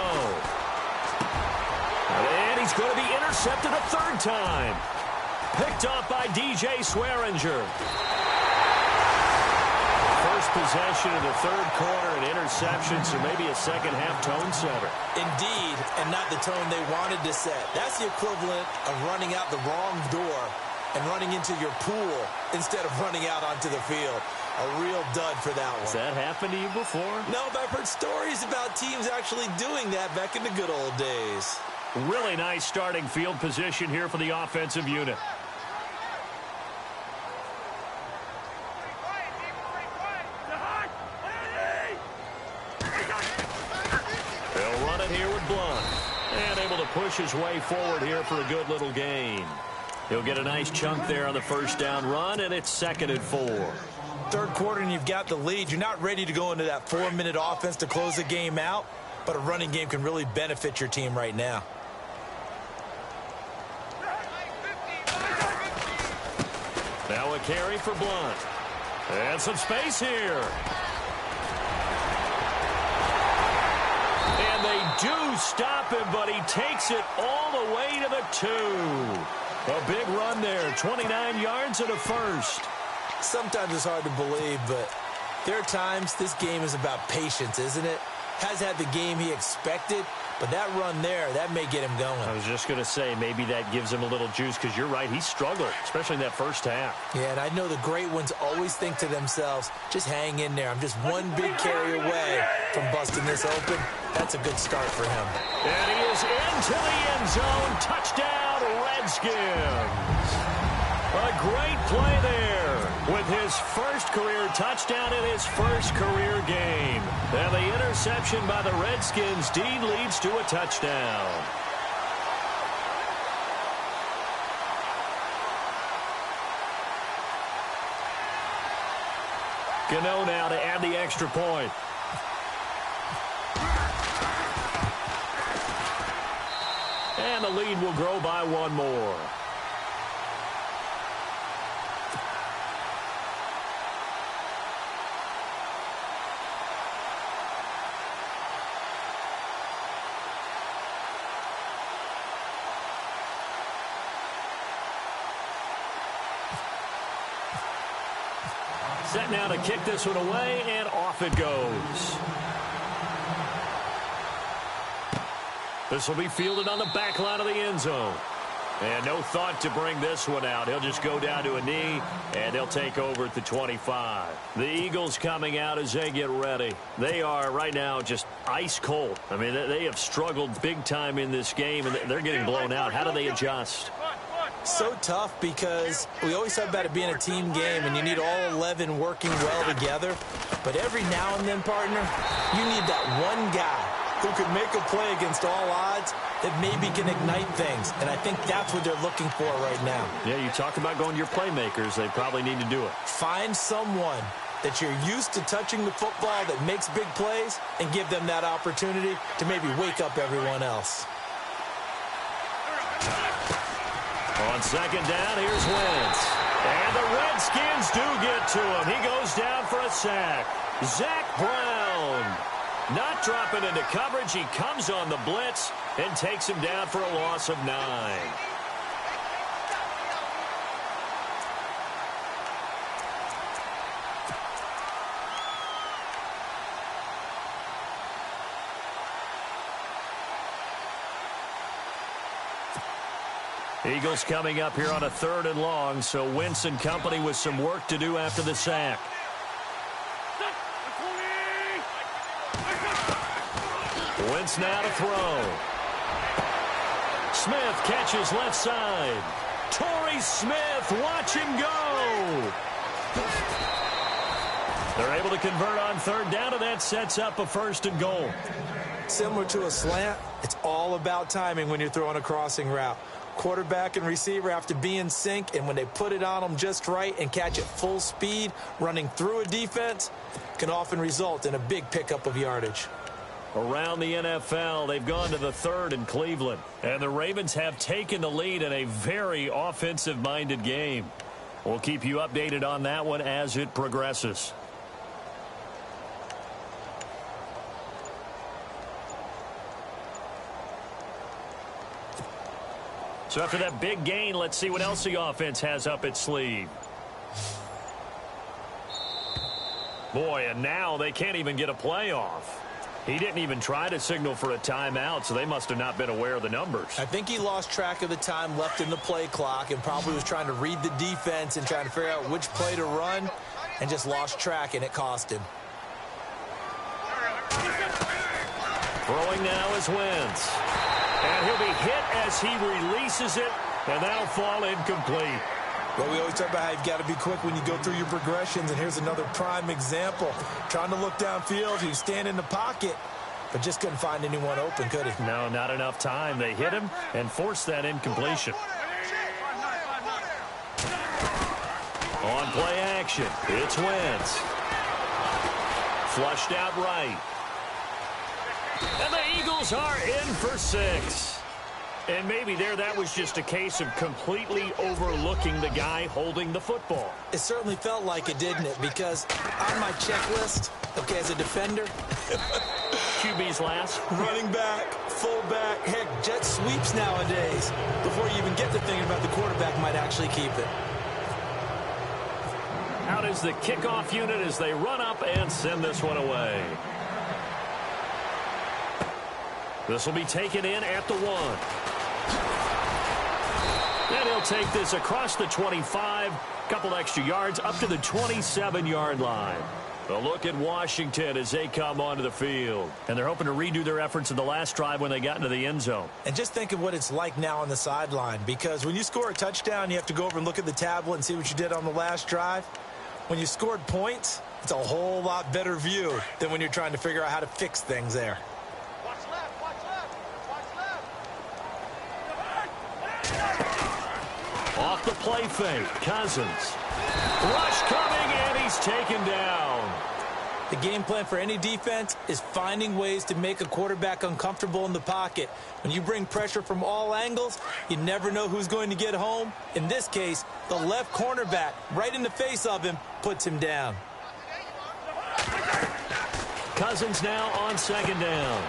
[SPEAKER 2] And he's going to be intercepted a 3rd time. Picked off by DJ Swearinger. First possession of the 3rd quarter, an interception, so maybe a second-half tone setter.
[SPEAKER 3] Indeed, and not the tone they wanted to set. That's the equivalent of running out the wrong door and running into your pool instead of running out onto the field. A real dud for that one.
[SPEAKER 2] Has that happened to you before?
[SPEAKER 3] No, but I've heard stories about teams actually doing that back in the good old days.
[SPEAKER 2] Really nice starting field position here for the offensive unit. They'll run it here with Blunt. And able to push his way forward here for a good little gain. He'll get a nice chunk there on the first down run, and it's 2nd and 4.
[SPEAKER 3] 3rd quarter and you've got the lead. You're not ready to go into that 4-minute offense to close the game out, but a running game can really benefit your team right now.
[SPEAKER 2] Now a carry for Blunt. And some space here. And they do stop him, but he takes it all the way to the 2. A big run there, 29 yards and a first.
[SPEAKER 3] Sometimes it's hard to believe, but there are times this game is about patience, isn't it? Has had the game he expected, but that run there, that may get him going.
[SPEAKER 2] I was just going to say, maybe that gives him a little juice, because you're right, he struggled, especially in that first half.
[SPEAKER 3] Yeah, and I know the great ones always think to themselves, just hang in there. I'm just one big carry away from busting this open. That's a good start for him.
[SPEAKER 2] And he is into the end zone. Touchdown, Redskins. A great play there with his first career touchdown in his first career game. And the interception by the Redskins. Dean leads to a touchdown. Gano now to add the extra point. And the lead will grow by 1 more. Set now to kick this one away, and off it goes. This will be fielded on the back line of the end zone. And no thought to bring this one out. He'll just go down to a knee, and they'll take over at the 25. The Eagles coming out as they get ready. They are right now just ice cold. I mean, they have struggled big time in this game, and they're getting blown out. How do they adjust?
[SPEAKER 3] So tough because we always talk about it being a team game and you need all 11 working well together. But every now and then, partner, you need that one guy who can make a play against all odds that maybe can ignite things. And I think that's what they're looking for right now.
[SPEAKER 2] Yeah, you talk about going to your playmakers. They probably need to do it.
[SPEAKER 3] Find someone that you're used to touching the football that makes big plays and give them that opportunity to maybe wake up everyone else.
[SPEAKER 2] On second down, here's Wentz. And the Redskins do get to him. He goes down for a sack. Zach Brown not dropping into coverage. He comes on the blitz and takes him down for a loss of 9. Eagles coming up here on a 3rd and long, so Wentz and company with some work to do after the sack. Wentz now to throw. Smith catches left side. Torrey Smith, watch him go. They're able to convert on 3rd down, and that sets up a 1st and goal.
[SPEAKER 3] Similar to a slant, it's all about timing when you're throwing a crossing route. Quarterback and receiver have to be in sync, and when they put it on them just right and catch it full speed, running through a defense, can often result in a big pickup of yardage.
[SPEAKER 2] Around the NFL, they've gone to the 3rd in Cleveland, and the Ravens have taken the lead in a very offensive-minded game. We'll keep you updated on that one as it progresses. So after that big gain, let's see what else the offense has up its sleeve. Boy, and now they can't even get a play off. He didn't even try to signal for a timeout, so they must have not been aware of the numbers.
[SPEAKER 3] I think he lost track of the time left in the play clock and probably was trying to read the defense and trying to figure out which play to run and just lost track, and it cost him.
[SPEAKER 2] Throwing now is Wentz. And he'll be hit as he releases it, and that'll fall incomplete.
[SPEAKER 3] Well, we always talk about how you've got to be quick when you go through your progressions, and here's another prime example. Trying to look downfield, he was standing in the pocket, but just couldn't find anyone open, could he?
[SPEAKER 2] No, not enough time. They hit him and forced that incompletion. On play action, it's Wentz. Flushed out right. And the Eagles are in for 6. And maybe that was just a case of completely overlooking the guy holding the football.
[SPEAKER 3] It certainly felt like it, didn't it? Because on my checklist, okay, as a defender,
[SPEAKER 2] QB's last.
[SPEAKER 3] Running back, fullback, heck, jet sweeps nowadays. Before you even get to thinking about the quarterback might actually keep it.
[SPEAKER 2] Out is the kickoff unit as they run up and send this one away. This will be taken in at the 1. And he'll take this across the 25, couple extra yards up to the 27-yard line. A look at Washington as they come onto the field. And they're hoping to redo their efforts in the last drive when they got into the end zone.
[SPEAKER 3] And just think of what it's like now on the sideline, because when you score a touchdown, you have to go over and look at the tablet and see what you did on the last drive. When you scored points, it's a whole lot better view than when you're trying to figure out how to fix things there.
[SPEAKER 2] Off the play fake, Cousins. Rush coming, and he's taken down.
[SPEAKER 3] The game plan for any defense is finding ways to make a quarterback uncomfortable in the pocket. When you bring pressure from all angles, you never know who's going to get home. In this case, the left cornerback, right in the face of him, puts him down.
[SPEAKER 2] Cousins now on 2nd down.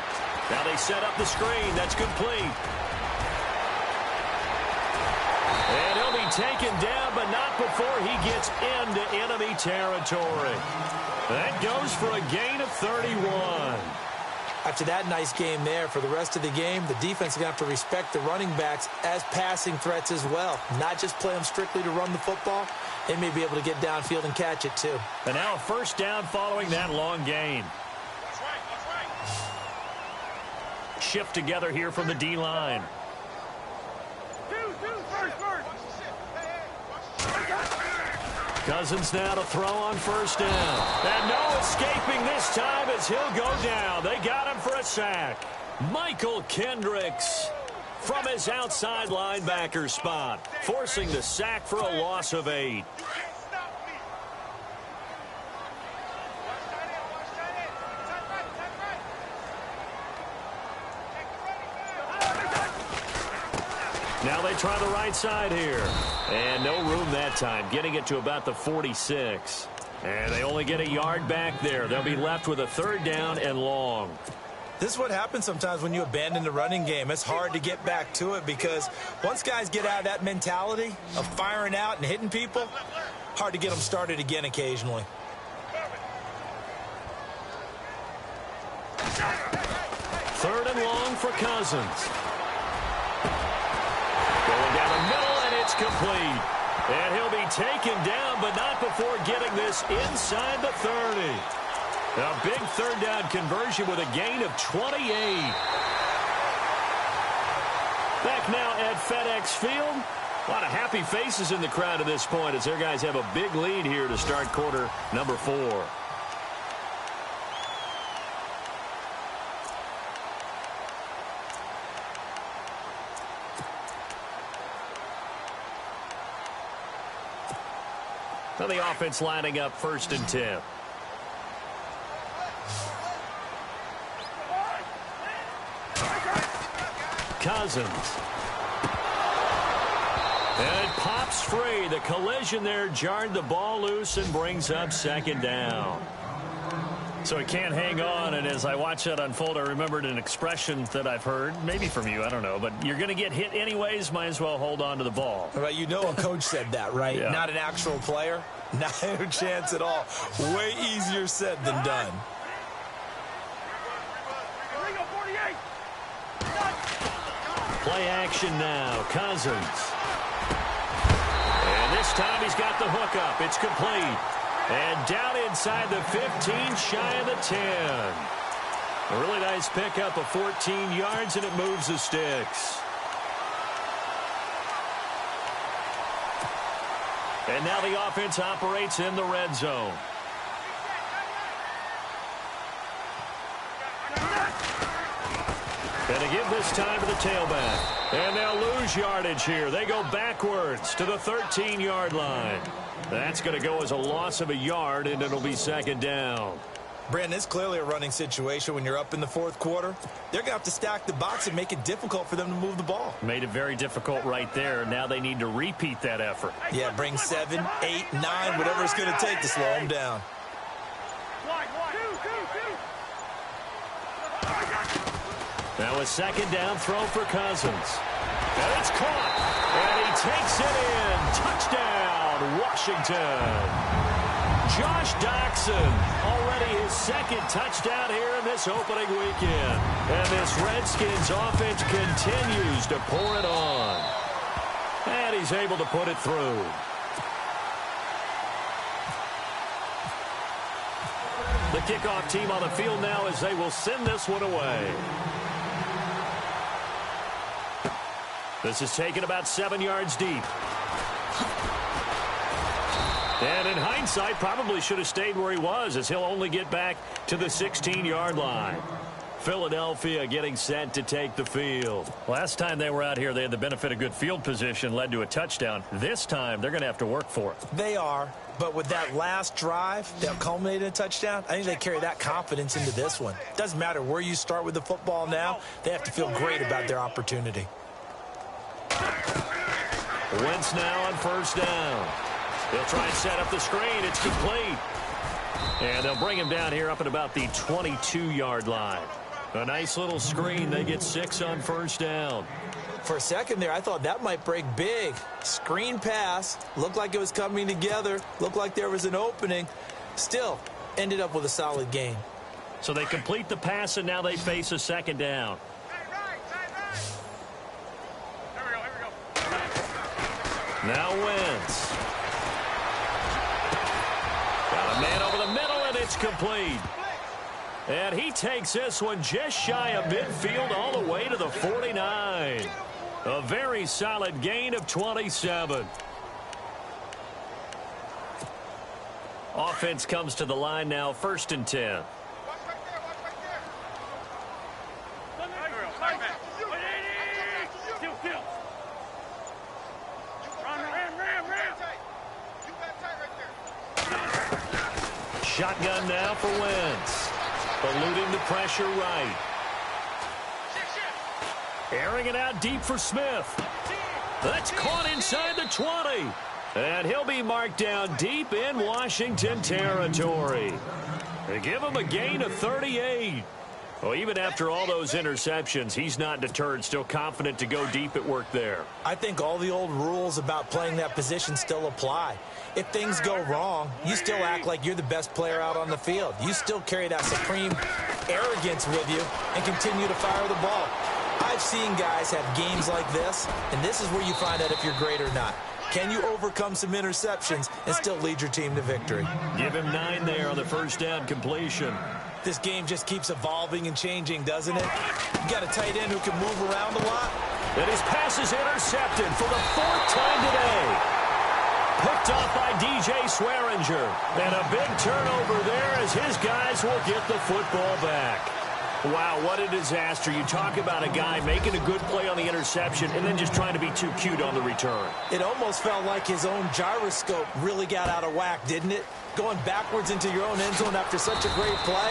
[SPEAKER 2] Now they set up the screen. That's complete. And he'll be taken down, but not before he gets into enemy territory. That goes for a gain of 31.
[SPEAKER 3] After that nice game there, for the rest of the game, the defense is going to have to respect the running backs as passing threats as well. Not just play them strictly to run the football. They may be able to get downfield and catch it too.
[SPEAKER 2] And now a 1st down following that long gain. Shift together here from the D-line. Cousins now to throw on 1st down. And no escaping this time as he'll go down. They got him for a sack. Michael Kendricks from his outside linebacker spot, forcing the sack for a loss of 8. Now they try the right side here. And no room that time, getting it to about the 46. And they only get a yard back there. They'll be left with a 3rd down and long.
[SPEAKER 3] This is what happens sometimes when you abandon the running game. It's hard to get back to it because once guys get out of that mentality of firing out and hitting people, hard to get them started again occasionally.
[SPEAKER 2] 3rd and long for Cousins. Going down the middle, and it's complete. And he'll be taken down, but not before getting this inside the 30. A big 3rd down conversion with a gain of 28. Back now at FedEx Field. A lot of happy faces in the crowd at this point as their guys have a big lead here to start quarter number 4. So the offense lining up 1st and 10. Cousins. And it pops free. The collision there jarred the ball loose and brings up 2nd down. So he can't hang on, and as I watch that unfold, I remembered an expression that I've heard, maybe from you, I don't know, but you're going to get hit anyways, might as well hold on to the ball.
[SPEAKER 3] Right, you know a coach said that, right?
[SPEAKER 2] Yeah.
[SPEAKER 3] Not an actual player. Not a chance at all. Way easier said than done.
[SPEAKER 2] Play action now. Cousins. And this time he's got the hookup. It's complete. And down inside the 15, shy of the 10. A really nice pickup of 14 yards, and it moves the sticks. And now the offense operates in the red zone. And to give this time to the tailback. And they'll lose yardage here. They go backwards to the 13-yard line. That's going to go as a loss of a yard, and it'll be 2nd down.
[SPEAKER 3] Brandon, it's clearly a running situation when you're up in the 4th quarter. They're going to have to stack the box and make it difficult for them to move the ball.
[SPEAKER 2] Made it very difficult right there. Now they need to repeat that effort.
[SPEAKER 3] Yeah, bring 7, 8, 9, whatever it's going to take to slow them down.
[SPEAKER 2] Now a 2nd down throw for Cousins. And it's caught. And he takes it in. Touchdown, Washington. Josh Doxson, already his 2nd touchdown here in this opening weekend. And this Redskins offense continues to pour it on. And he's able to put it through. The kickoff team on the field now as they will send this one away. This is taken about 7 yards deep. And in hindsight, probably should have stayed where he was, as he'll only get back to the 16-yard line. Philadelphia getting set to take the field. Last time they were out here, they had the benefit of good field position, led to a touchdown. This time, they're going to have to work for it.
[SPEAKER 3] They are, but with that last drive that culminated in a touchdown, I think they carry that confidence into this one. Doesn't matter where you start with the football now, they have to feel great about their opportunity.
[SPEAKER 2] Wentz now on 1st down. They'll try and set up the screen. It's complete. And they'll bring him down here up at about the 22-yard line. A nice little screen. They get 6 on 1st down.
[SPEAKER 3] For a second there, I thought that might break big. Screen pass. Looked like it was coming together. Looked like there was an opening. Still, ended up with a solid gain.
[SPEAKER 2] So they complete the pass, and now they face a 2nd down. Now Wentz. Got a man over the middle, and it's complete. And he takes this one just shy of midfield all the way to the 49. A very solid gain of 27. Offense comes to the line now, 1st and 10. Shotgun now for Wentz. Eluding the pressure right. Airing it out deep for Smith. That's caught inside the 20. And he'll be marked down deep in Washington territory. They give him a gain of 38. Well, even after all those interceptions, he's not deterred, still confident to go deep at work there.
[SPEAKER 3] I think all the old rules about playing that position still apply. If things go wrong, you still act like you're the best player out on the field. You still carry that supreme arrogance with you and continue to fire the ball. I've seen guys have games like this, and this is where you find out if you're great or not. Can you overcome some interceptions and still lead your team to victory?
[SPEAKER 2] Give him 9 there on the first down completion.
[SPEAKER 3] This game just keeps evolving and changing, doesn't it? You got a tight end who can move around a lot.
[SPEAKER 2] And his pass is intercepted for the 4th time today. Picked off by DJ Swearinger. And a big turnover there as his guys will get the football back. Wow, what a disaster. You talk about a guy making a good play on the interception and then just trying to be too cute on the return.
[SPEAKER 3] It almost felt like his own gyroscope really got out of whack, didn't it? Going backwards into your own end zone after such a great play.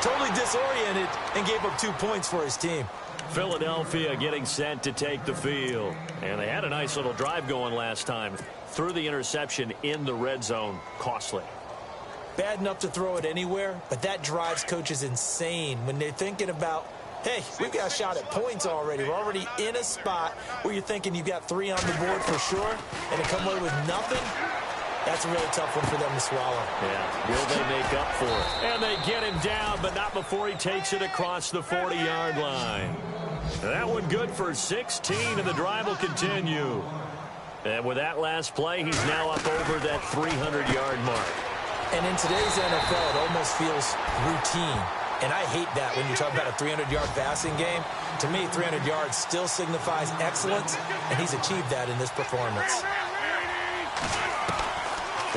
[SPEAKER 3] Totally disoriented and gave up 2 points for his team.
[SPEAKER 2] Philadelphia getting set to take the field. And they had a nice little drive going last time. Threw the interception in the red zone. Costly.
[SPEAKER 3] Bad enough to throw it anywhere, but that drives coaches insane when they're thinking about, hey, we've got a shot at points already. We're already in a spot where you're thinking you've got 3 on the board for sure, and to come away with nothing, that's a really tough one for them to swallow.
[SPEAKER 2] Yeah, will they make up for it? And they get him down, but not before he takes it across the 40-yard line. That one good for 16, and the drive will continue. And with that last play, he's now up over that 300-yard mark.
[SPEAKER 3] And in today's NFL, it almost feels routine. And I hate that when you talk about a 300-yard passing game. To me, 300 yards still signifies excellence, and he's achieved that in this performance.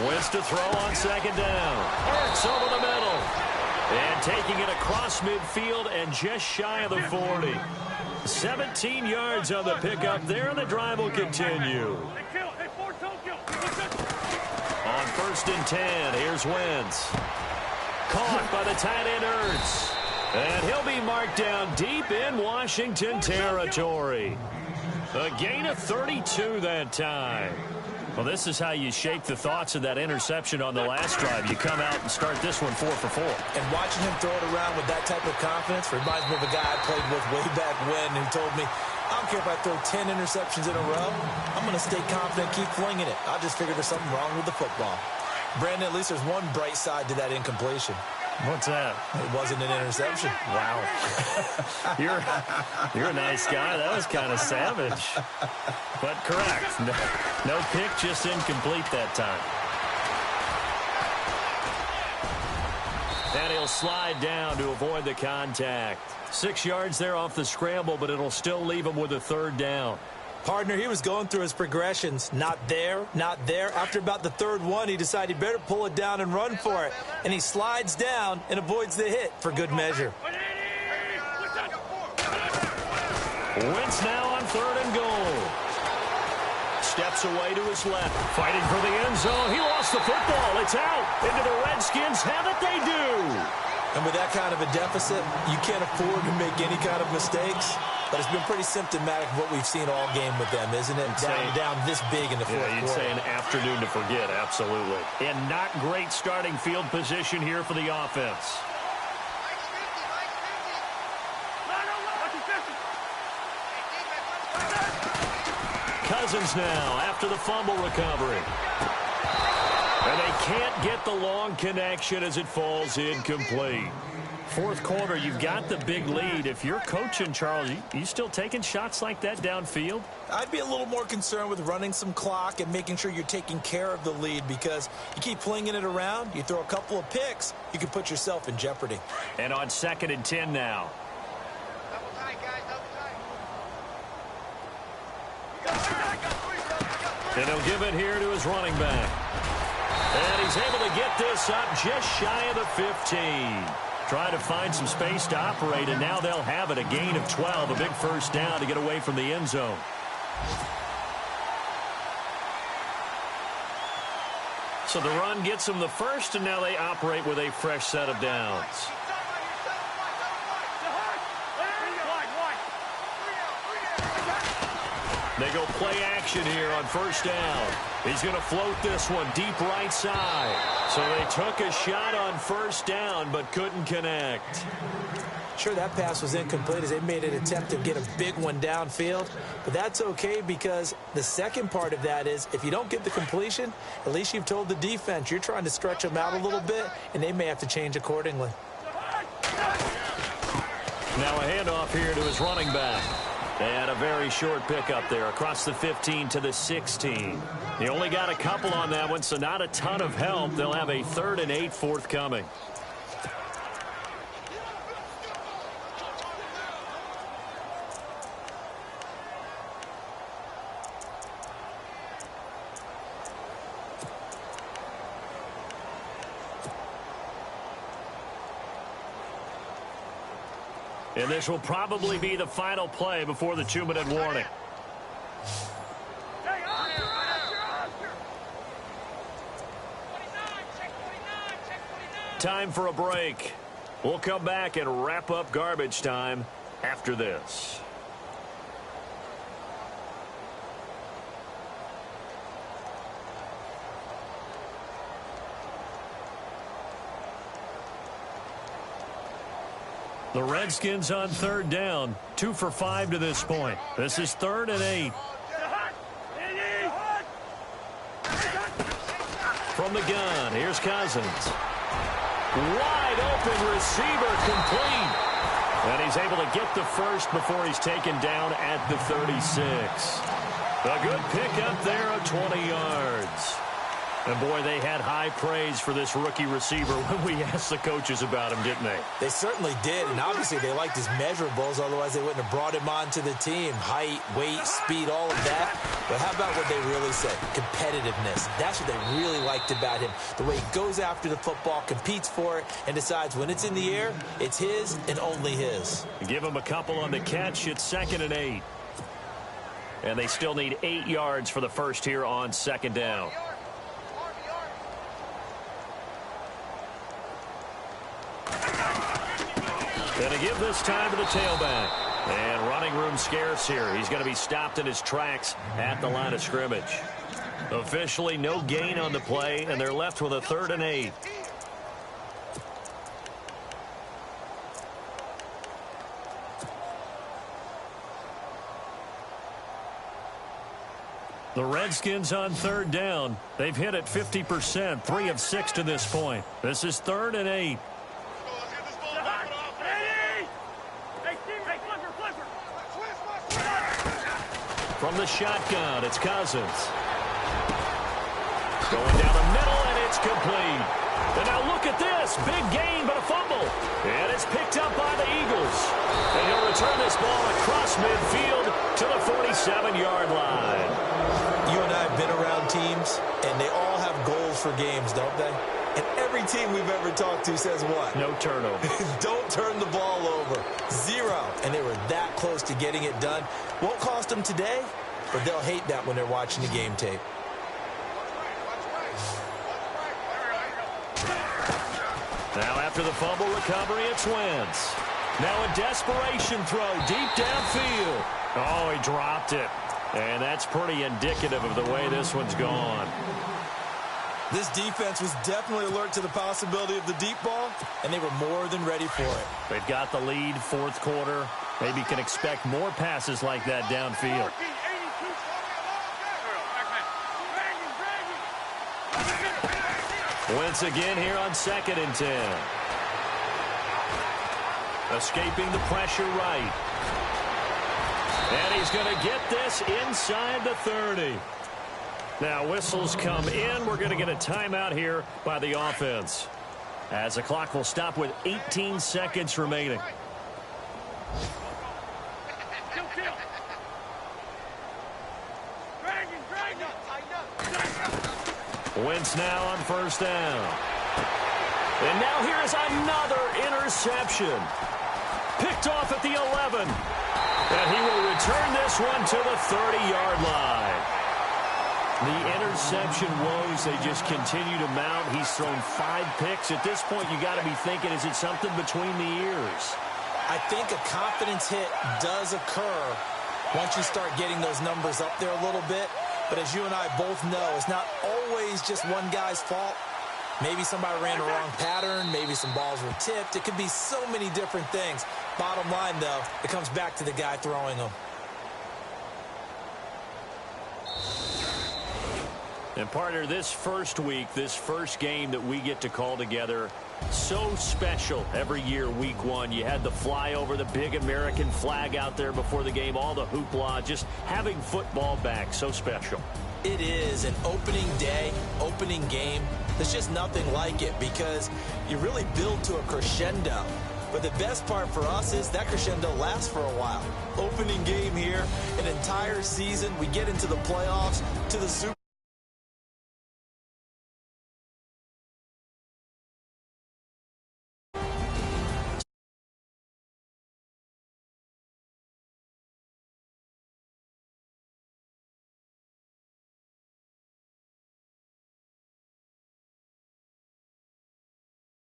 [SPEAKER 2] Wins to throw on second down. Ertz over the middle. And taking it across midfield and just shy of the 40. 17 yards on the pickup there, and the drive will continue. On 1st and 10, here's Wentz. Caught by the tight end Ertz. And he'll be marked down deep in Washington territory. A gain of 32 that time. Well, this is how you shake the thoughts of that interception on the last drive. You come out and start this one 4 for 4.
[SPEAKER 3] And watching him throw it around with that type of confidence reminds me of a guy I played with way back when who told me, I don't care if I throw 10 interceptions in a row. I'm going to stay confident, keep flinging it. I just figured there's something wrong with the football. Brandon, at least there's one bright side to that incompletion.
[SPEAKER 2] What's that?
[SPEAKER 3] It wasn't an interception.
[SPEAKER 2] Wow. You're a nice guy. That was kind of savage. But correct. No pick, just incomplete that time. And he'll slide down to avoid the contact. 6 yards there off the scramble, but it'll still leave him with a 3rd down.
[SPEAKER 3] Partner, he was going through his progressions. Not there, not there. After about the 3rd one, he decided he better pull it down and run for it. And he slides down and avoids the hit for good measure.
[SPEAKER 2] Wentz now on 3rd and goal. Steps away to his left. Fighting for the end zone. He lost the football. It's out. Into the Redskins. Have it they do.
[SPEAKER 3] And with that kind of a deficit, you can't afford to make any kind of mistakes. But it's been pretty symptomatic of what we've seen all game with them, isn't it? Down this big in the fourth quarter.
[SPEAKER 2] You'd say an afternoon to forget, absolutely. And not great starting field position here for the offense. Cousins now after the fumble recovery. And they can't get the long connection as it falls incomplete. 4th quarter, you've got the big lead. If you're coaching, Charles, you still taking shots like that downfield?
[SPEAKER 3] I'd be a little more concerned with running some clock and making sure you're taking care of the lead, because you keep flinging it around, you throw a couple of picks, you can put yourself in jeopardy.
[SPEAKER 2] And on 2nd and 10 now. And he'll give it here to his running back. And he's able to get this up just shy of the 15. Trying to find some space to operate, and now they'll have it. A gain of 12, a big 1st down to get away from the end zone. So the run gets them the 1st, and now they operate with a fresh set of downs. They go play action here on first down. He's going to float this one deep right side. So they took a shot on first down but couldn't connect.
[SPEAKER 3] Sure, that pass was incomplete as they made an attempt to get a big one downfield. But that's okay because the second part of that is if you don't get the completion, at least you've told the defense you're trying to stretch them out a little bit, and they may have to change accordingly.
[SPEAKER 2] Now a handoff here to his running back. And a very short pickup there across the 15 to the 16. He only got a couple on that one, so not a ton of help. They'll have a 3rd and 8 forthcoming. And this will probably be the final play before the 2-minute warning. Time for a break. We'll come back and wrap up garbage time after this. The Redskins on 3rd down, 2 for 5 to this point. This is 3rd and 8. From the gun, here's Cousins. Wide open receiver, complete. And he's able to get the first before he's taken down at the 36. A good pickup there of 20 yards. And, boy, they had high praise for this rookie receiver when we asked the coaches about him, didn't they?
[SPEAKER 3] They certainly did, and obviously they liked his measurables, otherwise they wouldn't have brought him onto the team. Height, weight, speed, all of that. But how about what they really said? Competitiveness. That's what they really liked about him. The way he goes after the football, competes for it, and decides when it's in the air, it's his and only his.
[SPEAKER 2] Give him a couple on the catch. It's 2nd and 8. And they still need 8 yards for the first here on 2nd down. Going to give this time to the tailback. And running room scarce here. He's going to be stopped in his tracks at the line of scrimmage. Officially no gain on the play, and they're left with a 3rd and 8. The Redskins on 3rd down. They've hit it 50%, 3 of 6 to this point. This is 3rd and 8. From the shotgun, it's Cousins. Going down the middle, and it's complete. And now look at this. Big gain, but a fumble. And it's picked up by the Eagles. And he'll return this ball across midfield to the 47-yard line.
[SPEAKER 3] You and I have been around teams, and they all have goals for games, don't they? And every team we've ever talked to says what?
[SPEAKER 2] No turnover.
[SPEAKER 3] Don't turn the ball over. 0. And they were that close to getting it done. Won't cost them today, but they'll hate that when they're watching the game tape.
[SPEAKER 2] Now after the fumble recovery, it's Wentz. Now a desperation throw deep downfield. Oh, he dropped it. And that's pretty indicative of the way this one's gone.
[SPEAKER 3] This defense was definitely alert to the possibility of the deep ball, and they were more than ready for it.
[SPEAKER 2] They've got the lead, 4th quarter. Maybe can expect more passes like that downfield. Wentz again here on 2nd and 10. Escaping the pressure right. And he's going to get this inside the 30. Now whistles come in. We're going to get a timeout here by the offense, as the clock will stop with 18 seconds remaining. Wentz now on 1st down. And now here is another interception. Picked off at the 11. And he will return this one to the 30-yard line. The interception woes, they just continue to mount. He's thrown 5 picks. At this point, you got to be thinking, is it something between the ears?
[SPEAKER 3] I think a confidence hit does occur once you start getting those numbers up there a little bit. But as you and I both know, it's not always just one guy's fault. Maybe somebody ran the wrong pattern. Maybe some balls were tipped. It could be so many different things. Bottom line, though, it comes back to the guy throwing them.
[SPEAKER 2] And partner, this first week, this first game that we get to call together, so special every year, week one. You had the flyover, the big American flag out there before the game, all the hoopla, just having football back, so special.
[SPEAKER 3] It is an opening day, opening game. There's just nothing like it because you really build to a crescendo. But the best part for us is that crescendo lasts for a while. Opening game here, an entire season, we get into the playoffs, to the Super